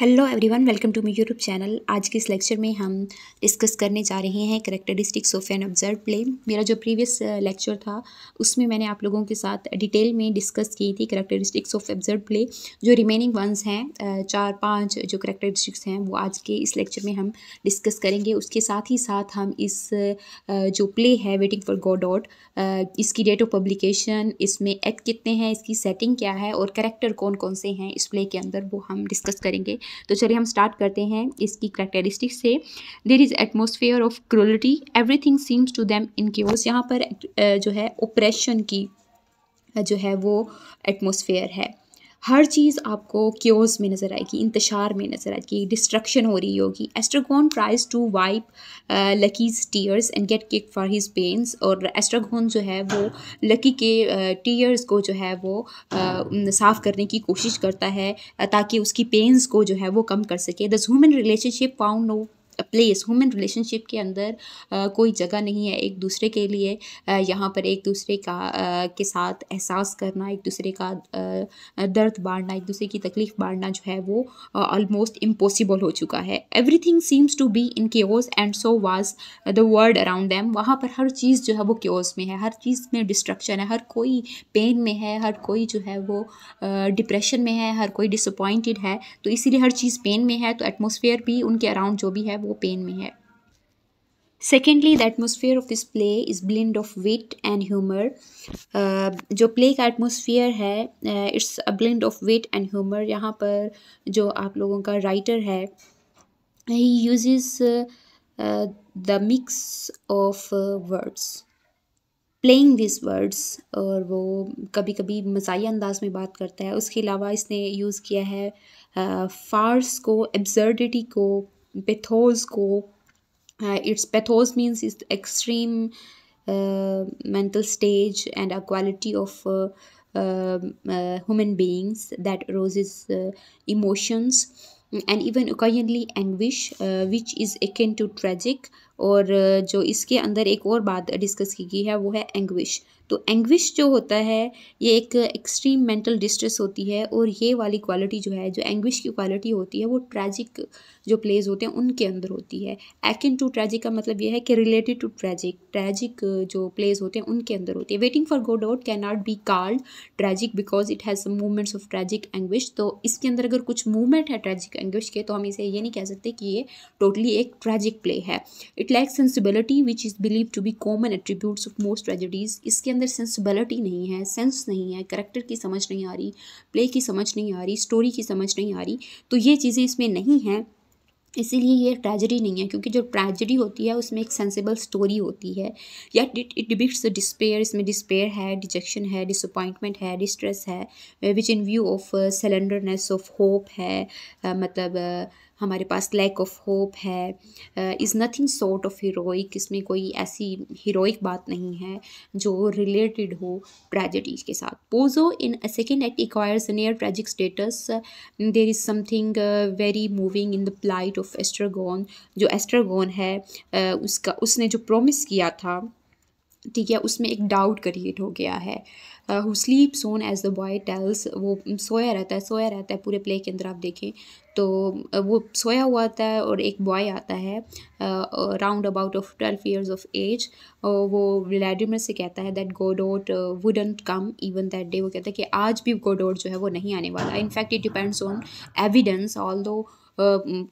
Hello everyone, welcome to my YouTube channel. आज के इस लेक्चर में हम डिस्कस करने जा रहे हैं characteristics of an observe play. मेरा जो प्रीवियस लेक्चर था उसमें मैंने आप लोगों के साथ डिटेल में डिस्कस की थी कैरेक्टरिस्टिक्स ऑफ ऑब्जर्व प्ले। जो रिमेनिंग वंस हैं 4-5 जो कैरेक्टरिस्टिक्स हैं वो आज के इस लेक्चर में हम डिस्कस करेंगे। उसके साथ ही साथ हम इस जो प्ले है वेटिंग फॉर गोडोट, इसकी डेट ऑफ पब्लिकेशन, इसमें एक्ट कितने हैं, इसकी सेटिंग क्या है और कैरेक्टर कौन कौन से हैं इस प्ले के अंदर, वो हम डिस्कस करेंगे। तो चलिए हम स्टार्ट करते हैं इसकी कैरेक्टरिस्टिक्स से। There is atmosphere of cruelty, everything seems to them in chaos. यहाँ पर जो है ओप्रेशन की जो है वो एटमॉस्फेयर है। हर चीज़ आपको क्योस में नज़र आएगी, इंतशार में नज़र आएगी, डिस्ट्रक्शन हो रही होगी। Estragon tries to wipe Lucky's tears and get kick for his pains. और एस्ट्रागोन जो है वो लकी के टीयर्स को जो है वो साफ़ करने की कोशिश करता है ताकि उसकी पेन्स को जो है वो कम कर सके। The human relationship found no place, human relationship के अंदर कोई जगह नहीं है एक दूसरे के लिए। यहाँ पर एक दूसरे का के साथ एहसास करना, एक दूसरे का दर्द बांटना, एक दूसरे की तकलीफ बांटना जो है वो ऑलमोस्ट इम्पॉसिबल हो चुका है। Everything seems to be in chaos and so was the world around them. वहाँ पर हर चीज़ जो है वो केओस में है, हर चीज़ में डिस्ट्रक्शन है, हर कोई पेन में है, हर कोई जो है वो डिप्रेशन में है, हर कोई डिसअपॉइंटेड है। तो इसीलिए हर चीज़ पेन में है, तो एटमॉस्फेयर भी उनके अराउंड जो भी है वो पेन में है। Secondly, the atmosphere of this play is blend of wit and humor. जो प्ले का एटमोसफियर है it's a blend of wit and humour. यहाँ पर जो आप लोगों का राइटर है he uses the mix of words, playing this words, और वो कभी कभी मज़ाहिया अंदाज में बात करता है। उसके अलावा इसने यूज़ किया है फार्स को, एब्सर्डिटी को, पेथोस को। Its pathos means is extreme mental stage and a quality of human beings that arouses emotions and even occasionally anguish, which is akin to tragic. और जो इसके अंदर एक और बात डिस्कस की गई है वो है एंग्विश। तो एंग्विश जो होता है ये एक एक्सट्रीम मेंटल डिस्ट्रेस होती है, और ये वाली क्वालिटी जो है, जो एंग्विश की क्वालिटी होती है, वो ट्रैजिक जो प्लेज होते हैं उनके अंदर होती है। एकिन टू ट्रैजिक का मतलब ये है कि रिलेटेड टू ट्रैजिक, ट्रैजिक जो प्लेज होते हैं उनके अंदर होती है। Waiting for Godot can not be called tragic because it has some movements of tragic anguish. तो इसके अंदर अगर कुछ मूवमेंट है ट्रैजिक एंग्विश के तो हम इसे ये नहीं कह सकते कि ये टोटली एक ट्रैजिक प्ले है। It lacks sensibility which is believe to be common attributes of most tragedies. इसके अंदर सेंसिबिलिटी नहीं है, सेंस नहीं है, करेक्टर की समझ नहीं आ रही, प्ले की समझ नहीं आ रही, स्टोरी की समझ नहीं आ रही, तो ये चीज़ें इसमें नहीं हैं। इसीलिए ये ट्रेजेडी नहीं है, क्योंकि जो ट्रेजेडी होती है उसमें एक सेंसिबल स्टोरी होती है। या इट डिपिक्ट्स द डिस्पेयर, इसमें डिस्पेयर है, डिजेक्शन है, डिसअपॉइंटमेंट है, डिस्ट्रेस है, which in view of slenderness of hope है, मतलब हमारे पास लैक ऑफ होप है। Is nothing sort of heroic, इसमें कोई ऐसी हीरोइक बात नहीं है जो रिलेटेड हो ट्रेजेडी के साथ। Pozzo in a second act acquires near tragic status. There is something very moving in the plight of Estragon. जो एस्ट्रागोन है उसने जो प्रॉमिस किया था, ठीक है, उसमें एक डाउट क्रिएट हो गया है। Who sleeps on as the boy tells, वो सोया रहता है पूरे प्ले के अंदर। आप देखें तो वो सोया हुआ आता है और एक बॉय आता है round about of 12 years of age. वो व्लादिमीर से कहता है that Godot wouldn't come even that day. वो कहता है कि आज भी गोडोट जो है वो नहीं आने वाला। In fact it depends on evidence, although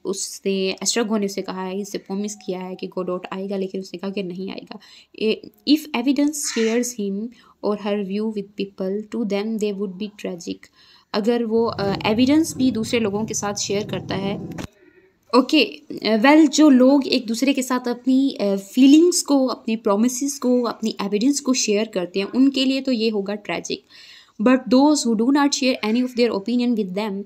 उसने एस्ट्रागोन ने उसे कहा है, इससे प्रॉमिस किया है कि गोडोट आएगा, लेकिन उसने कहा कि नहीं आएगा। इफ़ एविडेंस शेयर्स हिम और her view with people to them they would be tragic. अगर वो एविडेंस भी दूसरे लोगों के साथ शेयर करता है, ओके वेल, जो लोग एक दूसरे के साथ अपनी फीलिंग्स को, अपनी प्रोमिसेस को, अपनी एविडेंस को शेयर करते हैं उनके लिए तो ये होगा tragic. But those who do not share any of their opinion with them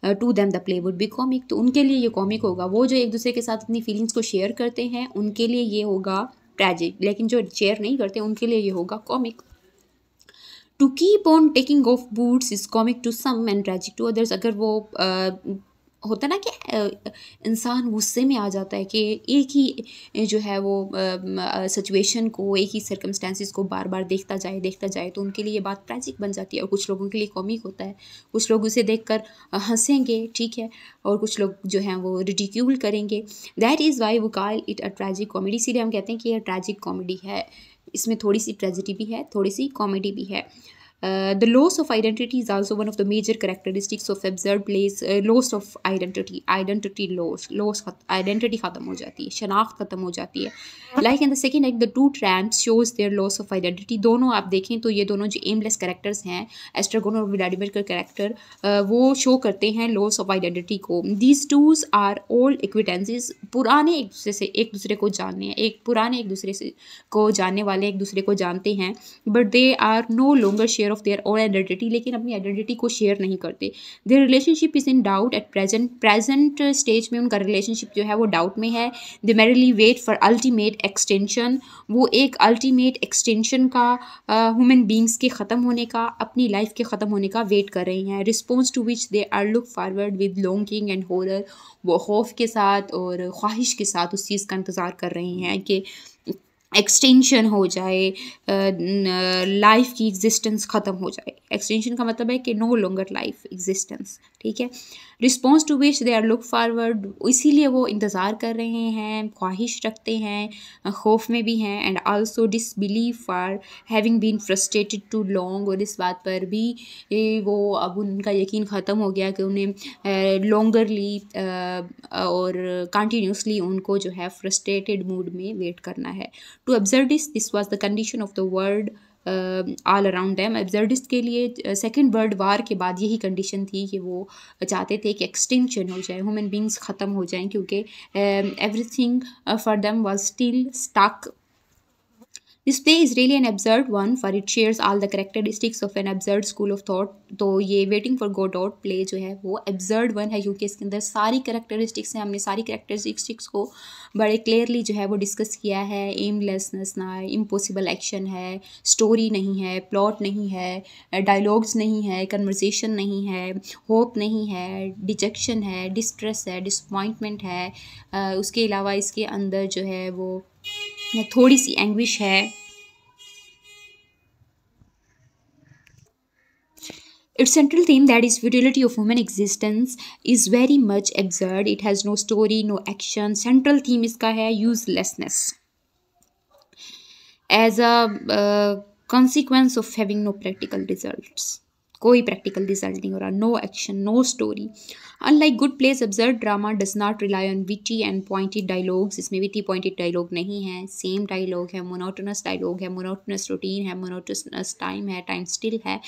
to them the play would be comic. तो उनके लिए ये कॉमिक होगा। वो जो एक दूसरे के साथ अपनी फीलिंग्स को शेयर करते हैं उनके लिए ये होगा ट्रैजिक, लेकिन जो शेयर नहीं करते उनके लिए ये होगा comic. To keep on taking off boots is comic to some and tragic to others. अगर वो होता ना कि इंसान गुस्से में आ जाता है कि एक ही जो है वो सिचुएशन को, एक ही सर्कमस्टेंसेस को बार बार देखता जाए, तो उनके लिए ये बात ट्रैजिक बन जाती है। और कुछ लोगों के लिए कॉमिक होता है, कुछ लोग उसे देखकर हंसेंगे, ठीक है, और कुछ लोग जो हैं वो रिडिक्यूल करेंगे। दैट इज़ वाई वो call it a tragic comedy. इसीलिए हम कहते हैं कि यह ट्रैजिक कॉमेडी है, इसमें थोड़ी सी ट्रेजिडी भी है, थोड़ी सी कॉमेडी भी है। The loss of identity is also one of the major characteristics of absurd plays. Loss of identity loss identity खत्म हो जाती है, शनाख्त खत्म हो जाती है। Like in the second act, the two tramps shows their loss of identity. दोनों आप देखें तो ये दोनों जो एमलेस कैरेक्टर्स हैं, एस्ट्रागोन और व्लादिमीर का कैरेक्टर, वो शो करते हैं लॉस ऑफ आइडेंटिटी को। These twos are old acquaintances. पुराने एक दूसरे को जानने हैं, पुराने एक दूसरे से को जानने वाले एक दूसरे को जानते हैं, but they are no longer share of their own identity, लेकिन अपनी आइडेंटिटी को शेयर नहीं करते। Their relationship is in doubt at present stage में उनका रिलेशनशिप जो है वो डाउट में है। They merrily wait for ultimate extension, वो एक अल्टीमेट एक्सटेंशन का ह्यूमन बींग्स के ख़त्म होने का, अपनी लाइफ के ख़त्म होने का वेट कर रही हैं। Response to which they are look forward with longing and horror, वो खौफ के साथ और ख्वाहिश के साथ उस चीज़ का इंतज़ार कर रहे हैं कि एक्सटेंशन हो जाए, लाइफ की एग्जिस्टेंस ख़त्म हो जाए। एक्सटेंशन का मतलब है कि नो लॉन्गर लाइफ एग्जिस्टेंस, ठीक है। Response to which they are look forward, इसीलिए वो इंतज़ार कर रहे हैं, ख्वाहिश रखते हैं, खौफ में भी हैं। And also disbelieve for having been frustrated too long, और इस बात पर भी वो अब उनका यकीन ख़त्म हो गया कि उन्हें लॉन्गरली और कंटिन्यूसली उनको जो है फ्रस्ट्रेटेड मूड में वेट करना है। To absurdists this was the condition of the world all around them. absurdist के लिए सेकेंड वर्ल्ड वार के बाद यही कंडीशन थी कि वो चाहते थे कि एक्सटेंशन हो जाए, ह्यूमन बींग्स ख़त्म हो जाएं, क्योंकि everything for them was still stuck. This play is really an absurd one, for it shares all the characteristics of an absurd school of thought. तो ये वेटिंग फॉर गोडॉट प्ले जो है वो absurd one है, क्योंकि इसके अंदर सारी कैरेक्टरिस्टिक्स हैं। हमने सारी कैरेक्टरिस्टिक्स को बड़े क्लियरली जो है वो डिस्कस किया है। एमलेसनेस ना है, इम्पॉसिबल एक्शन है, स्टोरी नहीं है, प्लॉट नहीं है, डायलॉग्स नहीं है, कन्वर्सेशन नहीं है, होप नहीं है, डिजेक्शन है, डिस्ट्रेस है, डिसअपॉइंटमेंट है। उसके अलावा इसके अंदर जो है वो थोड़ी सी एंग्विश है। Its central theme, that is futility of human existence, is very much absurd. It has no story, no action. Central theme इसका है uselessness as a consequence of having no practical results. कोई practical result नहीं हो रहा, no action, no story. Unlike good place, absurd drama does not rely on witty and pointed dialogues. इसमें witty pointed dialogue नहीं है, same dialogue है, monotonous dialogue है, monotonous routine है, मोनोटोनस टाइम है, टाइम स्टिल है।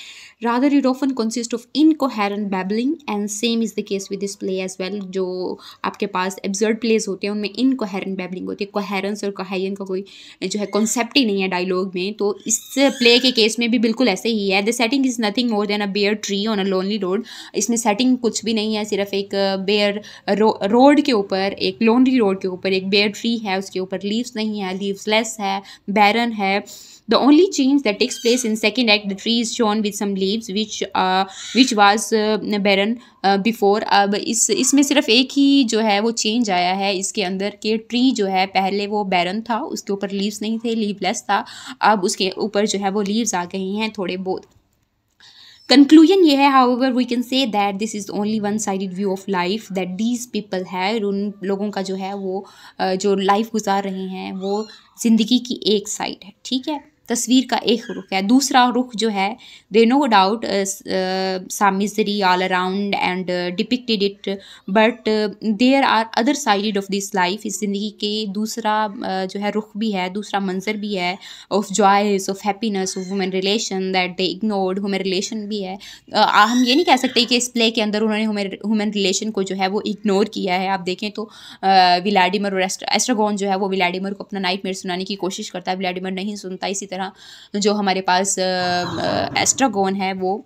Rather it often consist of incoherent babbling, and same is the case with this play as well. जो आपके पास absurd प्लेस होते हैं उनमें इनकोहेरेंट बैबलिंग होती है, कोहेरेंस और कोहेरेंस का कोई जो है कॉन्सेप्ट ही नहीं है डायलॉग में। तो इस प्ले के केस में भी बिल्कुल ऐसे ही है। The setting is nothing more than a bare tree on a lonely road. इसमें सेटिंग कुछ भी नहीं है, सिर्फ एक बेयर रोड के ऊपर, एक लोनली रोड के ऊपर एक बेयर ट्री है, उसके ऊपर लीव्स नहीं है, लीव्सलेस है, बैरन है। The only change that takes place in second act, the tree is shown with some leaves which was barren before. अब इसमें सिर्फ एक ही जो है वो चेंज आया है इसके अंदर कि ट्री जो है पहले वो बैरन था, उसके ऊपर लीव्स नहीं थे, लीवलेस था, अब उसके ऊपर जो है वो लीव्स आ गई हैं थोड़े बहुत। कंक्लूजन ये है, however we can say that this is only one sided view of life that these people है। उन लोगों का जो है वो जो लाइफ गुजार रहे हैं वो ज़िंदगी की एक साइड है, ठीक है, तस्वीर का एक रुख है। दूसरा रुख जो है, they know doubt some misery all around and depicted it, but there are other side of this life। इस ज़िंदगी के दूसरा जो है रुख भी है, दूसरा मंजर भी है, of joys, of happiness, of human relation that they ignored। human relation भी है। हम ये नहीं कह सकते कि इस प्ले के अंदर उन्होंने human relation को जो है वो इग्नोर किया है। आप देखें तो व्लादिमीर और एस्ट्रागोन जो है वो व्लादिमीर को अपना नाइटमेयर सुनाने की कोशिश करता है, व्लादिमीर नहीं सुनता। इसी तरह जो हमारे पास एस्ट्रागोन है, वो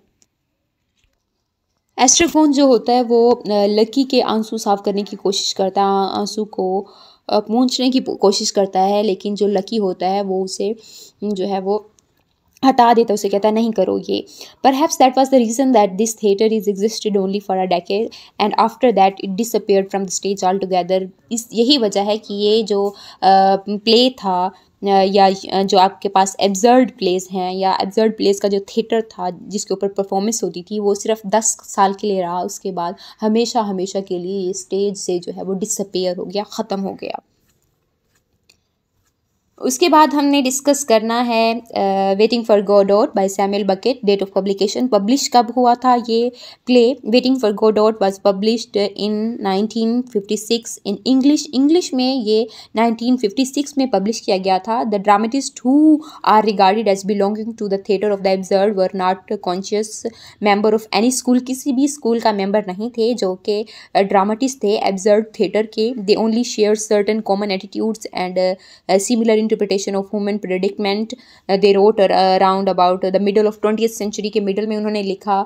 एस्ट्रागोन जो होता है वो लकी के आंसू साफ करने की कोशिश करता है, आंसू को पोंछने की कोशिश करता है, लेकिन जो लकी होता है वो उसे जो है वो हटा देता है, उसे कहता है नहीं करो ये. Perhaps that was the reason that this theater is existed only for a decade and after that it disappeared from the stage altogether. इस यही वजह है कि ये जो प्ले था या जो आपके पास एब्सर्ड प्लेस हैं या एब्सर्ड प्लेस का जो थिएटर था जिसके ऊपर परफॉर्मेंस होती थी वो सिर्फ 10 साल के लिए रहा. उसके बाद हमेशा हमेशा के लिए स्टेज से जो है वो डिसअपेयर हो गया, ख़त्म हो गया. उसके बाद हमने डिस्कस करना है waiting for Godot by Samuel Beckett. Date of publication, publish कब हुआ था ये play. Waiting for Godot was published in 1956 in English में ये 1956 में पब्लिश किया गया था. The dramatist who are regarded as belonging to the theatre of the absurd were not conscious member of any school. किसी भी स्कूल का member नहीं थे जो कि ड्रामेटिस्ट थे एब्सर्ड थिएटर के. They only share certain common attitudes and similar interpretation of human predicament. They wrote around about the middle of 20th century के middle में उन्होंने लिखा.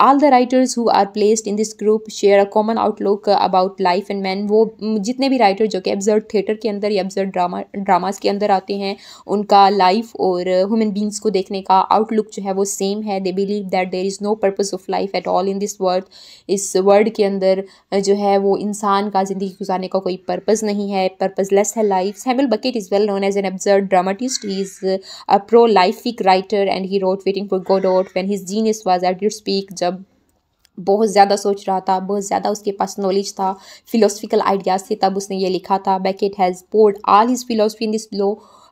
All the writers who are placed in this group share a common outlook about life and men. वो जितने भी writer जो कि absurd theatre के अंदर या absurd ड्रामास के अंदर आते हैं उनका लाइफ और ह्यूमन बींग्स को देखने का आउटलुक जो है वो सेम है. They believe that there is no purpose of life at all in this world. इस वर्ल्ड के अंदर जो है वो इंसान का ज़िंदगी गुजारने का कोई पर्पज़ नहीं है, पर्पज़लेस है life. Samuel Beckett is well known as an absurd dramatist. He is a prolific writer and he wrote Waiting for Godot when his genius was at its peak. जब बहुत ज़्यादा सोच रहा था, बहुत ज़्यादा उसके पास नॉलेज था, फिलोसफिकल आइडियाज़ थे, तब उसने ये लिखा था. Beckett has poured all his philosophy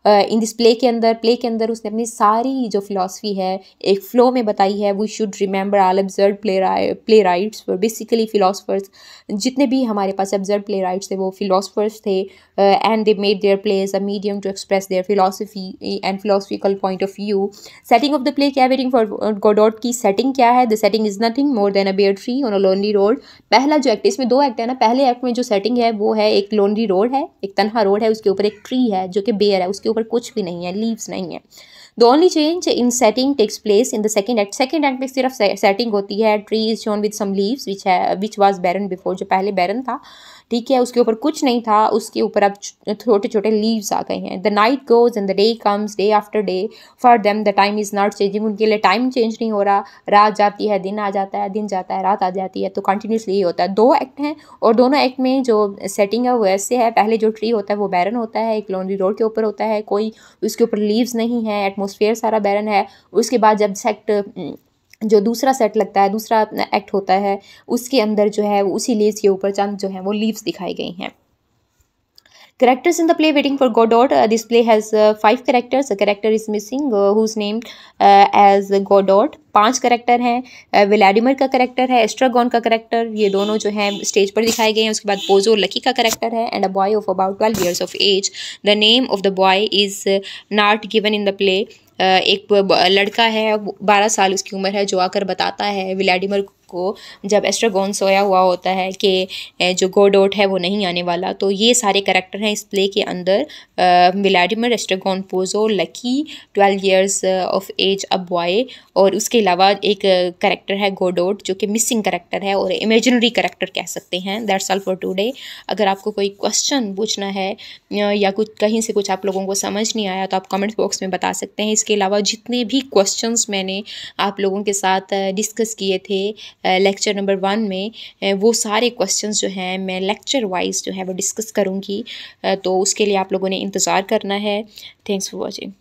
in this play के अंदर उसने अपनी सारी जो फिलॉसफी है एक फ़्लो में बताई है. We should remember all absurd playwrights for basically philosophers. जितने भी हमारे पास एब्सर्ड प्ले राइट्स थे वो फ़िलासफ़र्स थे and they made their plays a medium to express their philosophy and philosophical point of view. Setting of the play क्या है, waiting for Godot की setting क्या है. The setting is nothing more than a bare tree on a lonely road. पहला जो act, इसमें दो act है ना, पहले एक्ट में जो सेटिंग है वो है एक लोनली रोड है, एक तन्हा रोड है, उसके ऊपर एक ट्री है जो कि बेयर है, उसके ऊपर कुछ भी नहीं है, लीव्स नहीं है. The only change in setting takes place in the second act. Second act में सिर्फ सेटिंग होती है. Tree is shown with some leaves which was barren before. जो पहले बैरन था, ठीक है, उसके ऊपर कुछ नहीं था, उसके ऊपर अब छोटे छोटे लीव्स आ गए हैं. The night goes and the day comes day after day. For them the time is not changing. उनके लिए टाइम चेंज नहीं हो रहा. रात जाती है, दिन आ जाता है, दिन जाता है, रात आ जाती है. तो कंटिन्यूसली ये होता है. दो एक्ट हैं और दोनों एक्ट में जो सेटिंग है वो ऐसे है. पहले जो ट्री होता है वो बैरन होता है, एक लोनली रोड के ऊपर होता है, कोई उसके ऊपर लीव्स नहीं है, एटमॉस्फेयर सारा बैरन है. उसके बाद जब जो दूसरा सेट लगता है, दूसरा एक्ट होता है, उसके अंदर जो है उसी लीव्स के ऊपर चंद जो है वो लीव्स दिखाई गई हैं. Characters in the play Waiting for Godot. This play has 5 characters. A character is missing who's named as Godot. 5 character हैं. व्लादिमीर का करेक्टर है, एस्ट्रागॉन का करेक्टर, ये दोनों जो हैं स्टेज पर दिखाए गए हैं. उसके बाद पोजो लकी का करेक्टर है and a boy of about 12 years of age. The name of the boy is not given in the play. एक लड़का है, 12 साल उसकी उम्र है, जो आकर बताता है व्लादिमीर को जब एस्ट्रागॉन सोया हुआ होता है कि जो गोडोट है वो नहीं आने वाला. तो ये सारे करेक्टर हैं इस प्ले के अंदर. Vladimir, Estragon, Pozzo, Lucky, 12 years of age a boy, और उसके अलावा एक करेक्टर है गोडोट जो कि मिसिंग करेक्टर है और इमेजिनरी करेक्टर कह सकते हैं. That's all for today. अगर आपको कोई क्वेश्चन पूछना है या कुछ कहीं से कुछ आप लोगों को समझ नहीं आया तो आप कमेंट बॉक्स में बता सकते हैं. इसके अलावा जितने भी क्वेश्चंस मैंने आप लोगों के साथ डिस्कस किए थे लेक्चर नंबर 1 में, वो सारे क्वेश्चंस जो हैं मैं लेक्चर वाइज जो है वो डिस्कस करूँगी. तो उसके लिए आप लोगों ने इंतज़ार करना है. Thanks for watching.